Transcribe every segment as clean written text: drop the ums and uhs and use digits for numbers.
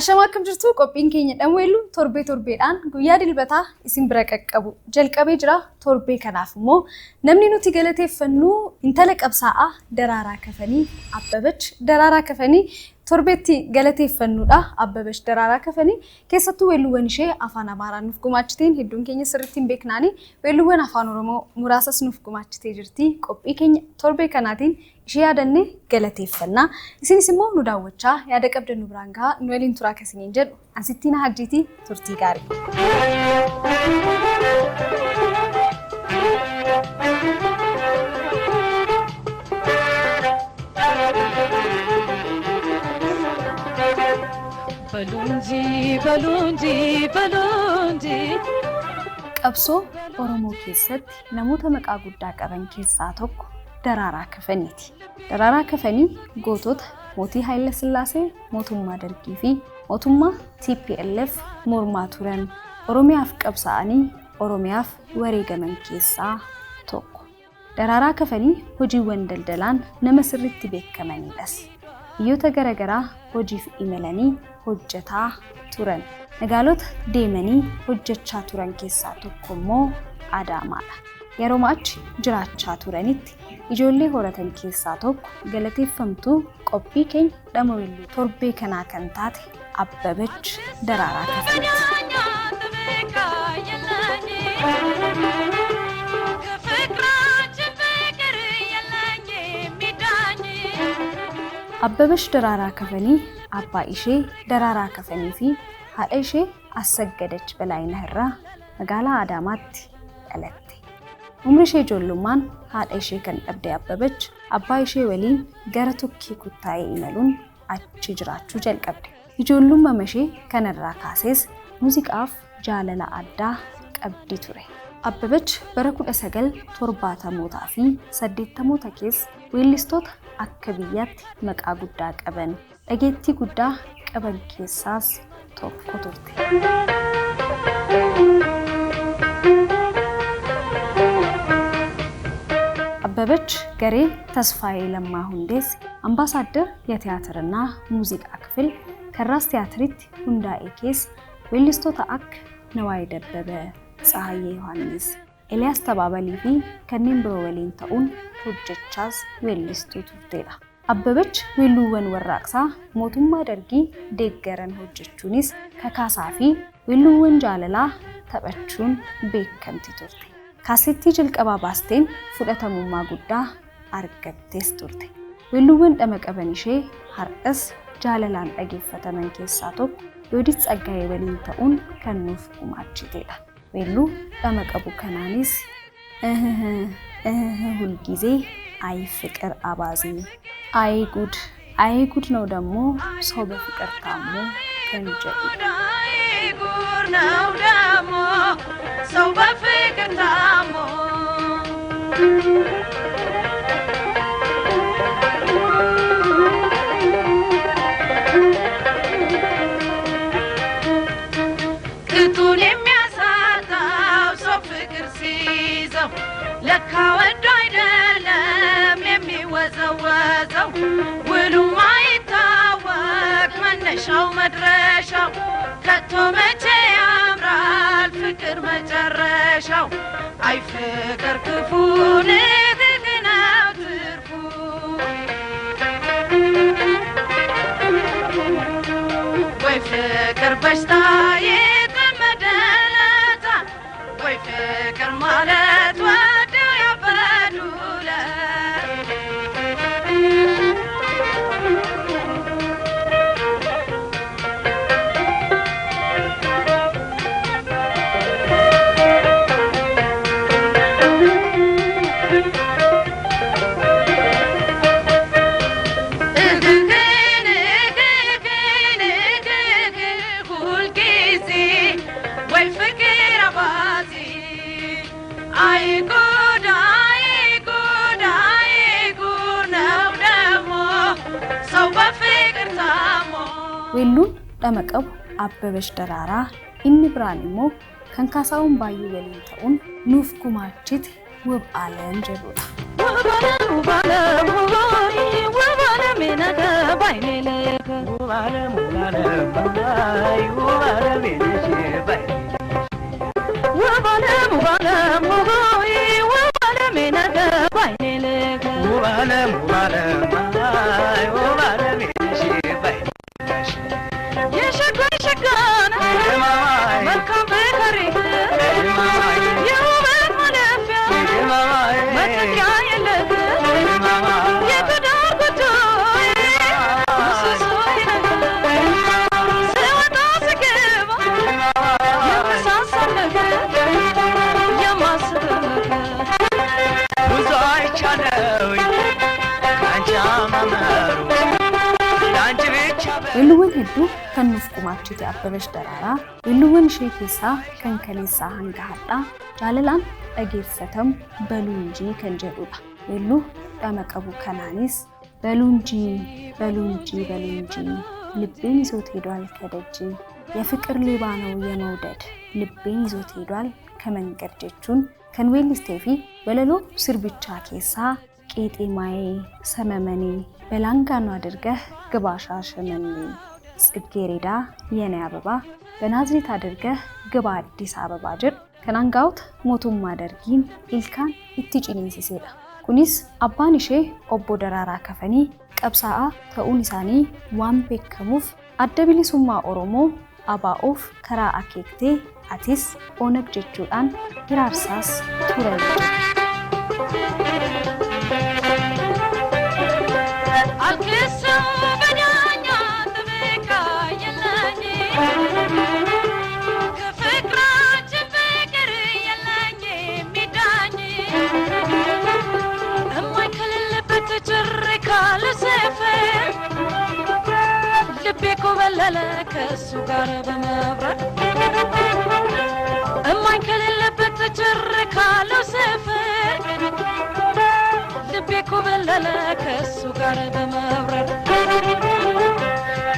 Ashamaakam jirtu qophiin keenya dhamweellu torbeedhaan guyyaa dilbataa isin bira qaqqabu jalqabee jira torbee kanaaf immoo namni nuti galateeffannu intala qabsaa'aa Daraaraa Kafanii Abbabach Daraaraa Kafanii torbeetti galateeffannuudha Abbabach Daraaraa Kafanii keessattuu weelluuwwan ishee afaan Amaaraan nuuf gumaachiteen hedduun keenya sirriitti hin beeknaani weelluuwwan afaan Oromoo muraasas nuuf gumaachitee jirti qophii keenya torbee kanaatiin ishee yaadannee galateeffannaa isinis immoo nu daawwachaa yaada qabdan nu biraan gahaa nu waliin turaa kasiniin jedhu ansittiina hajjiitii turtii gaarii. Balunji qabsoo Oromoo keessatti namoota maqaa guddaa qaban keessaa tokko Daraaraa Kafaniiti. Daraaraa Kafanii gootota mootii Haayile Sillaasee mootummaa Dargii fi mootummaa TPLF mormaa turan Oromiyaaf qabsaa'anii Oromiyaaf wareegaman keessaa tokko. Daraaraa Kafanii hojiiwwan daldalaan nama sirriitti beekamanidhas. Biyyoota garaagaraa hojiif imalanii hojjetaa turan. Magaalota deemanii hojjechaa turan keessaa tokko immoo Adaamaadha. Yeroo achi jiraachaa turanitti ijoollee horatan keessaa tokko galateeffamtuu qophii keenya dhamweelluu torbee kanaa kan taate Abbabach Daraaraa Kafanii. Abbabach Daraaraa Kafanii abbaa ishee Daraaraa Kafanii fi haadha ishee Assaggadach Balaayinah irraa magaalaa Adaamaatti dhalatte. Umri ishee ijoollummaan haadha ishee kan dhabde Abbabach abbaa ishee waliin gara Turkii kuttaa'ee imaluun achi jiraachuu jalqabde. Ijoollummaa ishee kanarraa kaasees muuziqaaf jaalala addaa qabdi ture. Abbabach bara 1970 fi 80 keessa weellistoota akka biyyaatti maqaa guddaa qaban dhageettii guddaa qaban keessaas tokko turte. Abbabach garee Tasfaayee Lammaa hundeesse አምባሳደር የቲያትርና ሙዚቃ ክፍል ከራስ ቲያትሪት ሁንዳኤ ኬስ weellistoota akka Nawaay Dabbabee Tsahaayee Yohaannis ኤልያስ ተባባሊ fi kanneen biroo waliin ta'uun hojjechaas weellistuu turteedha. Abbabach weelluuwwan warraaqsaa mootummaa Dargii deeggaran hojjechuunis kakaasaa fi weelluuwwan jaalalaa taphachuun beekamti turte. Kaasettii jalqabaa baasteen fudhatamummaa guddaa argattees turte. Weelluuwwan dhama qaban ishee har'as jaalalaan dhageeffataman keessaa tokko Yoodit Tsaggaayee waliin ta'uun kan nuuf gumaachiteedha. Weelluu dhama qabu kanaanis ሁልጊዜ አይ ፍቅር አባዜ አይ ጉድ ነው ደግሞ ሰው በፍቅር ታሞ ከንጀት አይ ጉድ ነው ደግሞ ሰው በፍቅር ታሞ ለካ ወዶ አይደለም የሚወዘወዘው ውሉ ማይታወቅ መነሻው መድረሻው ከቶ መቼ ያምራል ፍቅር መጨረሻው አይ ፍቅር ክፉ ንግግናው ትርፉ ወይ ፍቅር በሽታ የተመደለታ ወይ ፍቅር ማለት weelluun dhama qabu Abbabach Daraaraa inni biraan immoo kan Kaasaawun Baay'ee waliin ta'uun nuuf gumaachite ውብ ዓለም ጀሩዳ ውብ ዓለም Weelluwwan hedduu kan nuuf gumaachite Abbabesh Daraaraa weelluwwan ishee keessaa kan kaleessaa hanga har'aa jaalalaan dhageeffatamu Baluunjii kan jedhudha. Weelluu dhama qabu kanaanis Baluunjii Baluunjii Baluunjii ልቤን ይዞት ሄዷል ከደጅ የፍቅር ሌባ ነው የመውደድ ልቤን ይዞት ሄዷል ከመንገድ ጀቹን kan weellistee fi walaloo sirbichaa keessaa ቄጤማዬ ሰመመኔ በላንጋኑ አድርገህ ግባ ሻሸመኔ ጽጌረዳ የኔ አበባ በናዝሬት አድርገህ ግባ አዲስ አበባ ጅር ከናንጋውት ሞቱም አደርጊን ኢልካን ኢትጪኒሲሴዳ ኩኒስ አባን ishee obbo Daraaraa Kafanee qabsaa'aa ta'uun isaanii waan beekamuuf adda bilisummaa Oromoo ABO'f karaa akeektee atis onag jechuudhaan hiraarsaas ture. لك السكر بمبرد أما كل بتجرك على سفر لبيك وبللك السكر بمبرد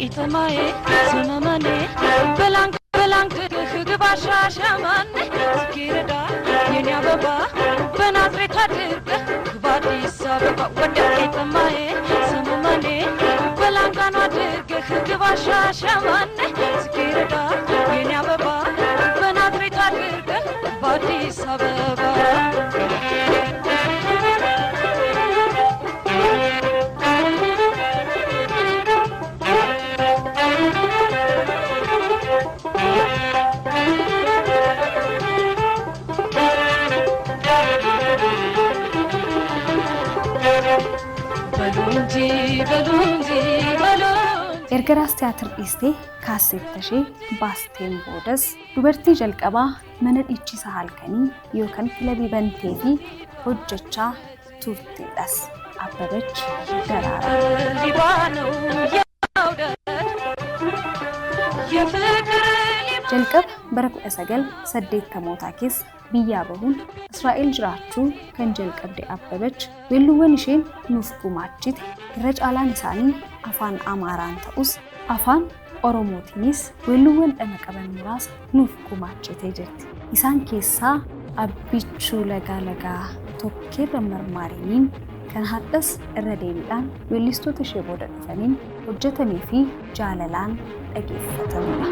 إتماي سمماني بلانك بلانك خدب عشاشماني سكيردا ينيا بابا بنادري تدرك بادي سابقا ودك إتماي سمماني بلانك نادرك خدب عشاشماني سكيردا ينيا بابا بنادري تدرك بادي سابقا Ergaras teatir dhiistee kaassettashee baasteen boodas dubartii jalqabaa mana dhiichisa halkanii yookaan kilabii bantee fi hojjechaa turteedhas Abbabesh Daraaraa. jalqaba bara 1980 keessa biyyaa bahuun Israa'el jiraachuu kan jalqabde Abbabesh weelluwwan isheen nuuf gumaachite irra caalaan isaanii afaan Amaaraan ta'us afaan Oromootiinis weelluwwan dhama qaban muraasa nuuf gumaachite jirti. Isaan keessaa Abbichuu Lagaa Lagaa Tokkeerra Marmaariin kan haddas irra deebiidhaan weellistoota ishee booda dhufaniin hojjetamee fi jaalalaan dhageeffatamudha.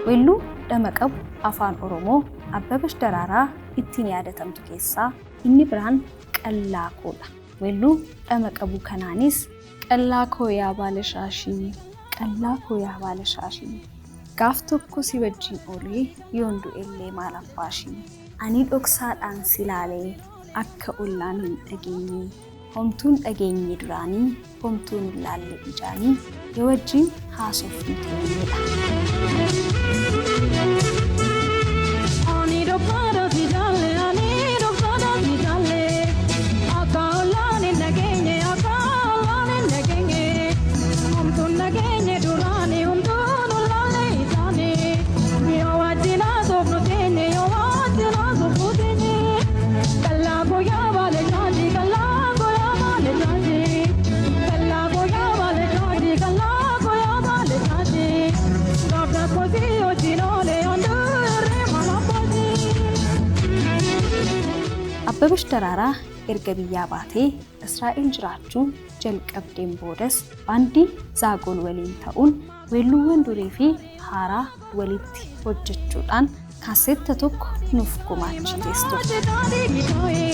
weellu damaqabu afaan oromoo Abbabash Dararaa ittiin yaadatamtu keessaa inni biraan qallaa koodha. Weellu damaqabu kanaanis qallaa koo yaa baalashashii qallaa koo yaa baalashashii gaaf tokko si wajjin oolee yoon du'ellee maal abbaashii ani dhoksaadhaan silaalee akka ollaan hin dhageenye homtuun dhageenye duraanii homtuun ilaalle ijaanii yoo wajjin haasofni ta'eedha. Abbabash Dararaa erga biyyaa baatee Israa'el jiraachuu jalqabdeen boodas baandii Zaagoon waliin ta'uun weelluuwwan durii fi haaraa walitti hojjechuudhaan kaasetta tokko nuuf gumaachitees turte.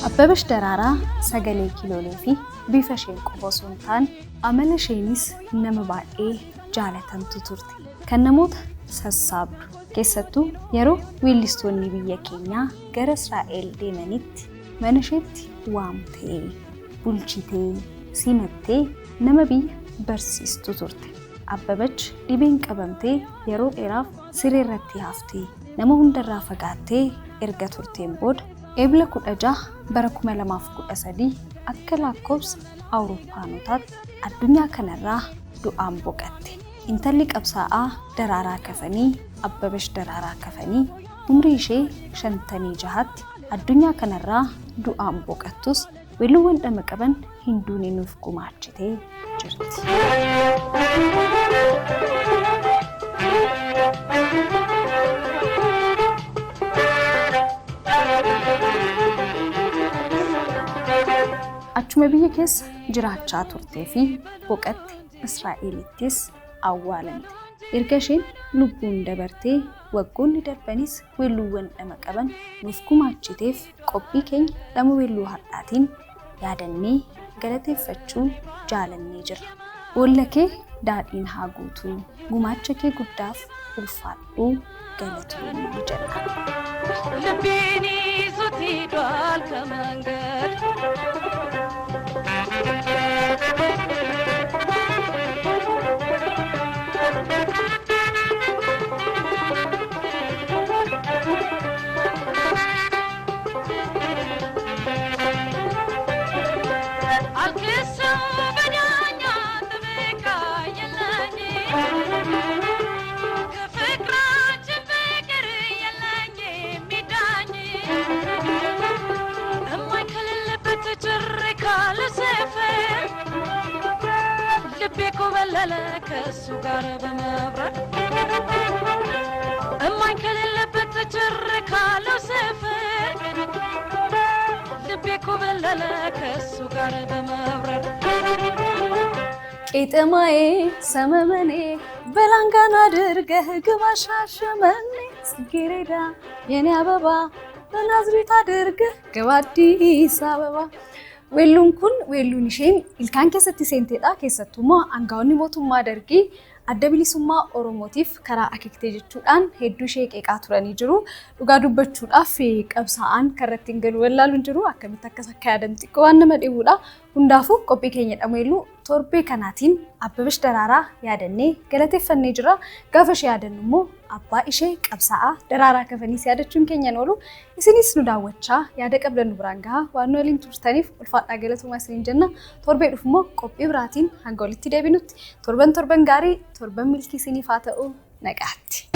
Abbabash Dararaa sagalee kiloolee fi bifa isheen qofa osoo hin taane amala isheenis nama baay'ee jaalatamtu turte. Kan namoota sassaabdu keessattuu yeroo weellistoonni biyya keenyaa gara Israa'el deemanitti mana isheetti waamtee bulchitee simattee nama biyya barsiistu turte. Abbabash dhibeen qabamtee yeroo dheeraaf siree irratti haftee nama hundarraa fagaattee erga turteen booda Eebla 16 bara 2013 akka lakkoofsa Awurooppaanotaatti addunyaa kanarraa du'aan boqatte. Intalli qabsaa'aa Dararaa Kafanii Abbabash Dararaa Kafanii umrii ishee 56tti addunyaa kanarraa du'aan boqattus weelluuwwan damaqaban hinduun nuuf gumaachitee jirti. Achuma biyya keessa jiraachaa turtee fi boqatte Israa'elittis awwaalamte. Erga isheen lubbuun dabartee waggoonni darbanis weelluuwwan damaqaban nuuf gumaachiteef qophii keenya dhama weelluu har'aatiin yaadannee galateeffachuu jaalannee jirra. Boolla kee daadhiin haa guutuu gumaacha kee guddaaf ulfaadhuu galatoomuu jenna. Labbiini suutii du'aal kamangad. كسوغار بمبرد أما كللبت تجركالو سفر لبيكو بللا كسوغار بمبرد إتماي سممني بلانغانا درجه قماشاشمني سكيريدا يني أبابا بنازريتا درجه قوادي سابابا weelluun kun weelluun isheen ilkaan keessatti seentedha. Keessattumaa aangaa'onni mootummaa dargii adda bilisummaa Oromootiif karaa akeektee jechuudhaan hedduu ishee qeeqaa turanii jiru. Dhugaa dubbachuudhaaf qabsaa'aan karratti hin galu wallaaluun jiru. Akkamitti akkas akka yaadan xiqqoo waan nama dhibuudha. Hundaafuu qophii keenya dhameelluu torbee kanaatiin Abbabash Dararaa yaadannee galateeffannee jira. Gaafa ishee yaadannu immoo abbaa ishee qabsaa'aa Dararaa Kafanii yaadachuun keenyan oolu. Isinis nu daawwachaa yaada qabdan nu biraan gahaa waan waliin turtaniif ulfaadhaa galatoomaa isiniin jenna. Torbee dhufu immoo qophii biraatiin hanga walitti deebinutti torban gaarii torban milkii isiniif haa ta'u nagaatti.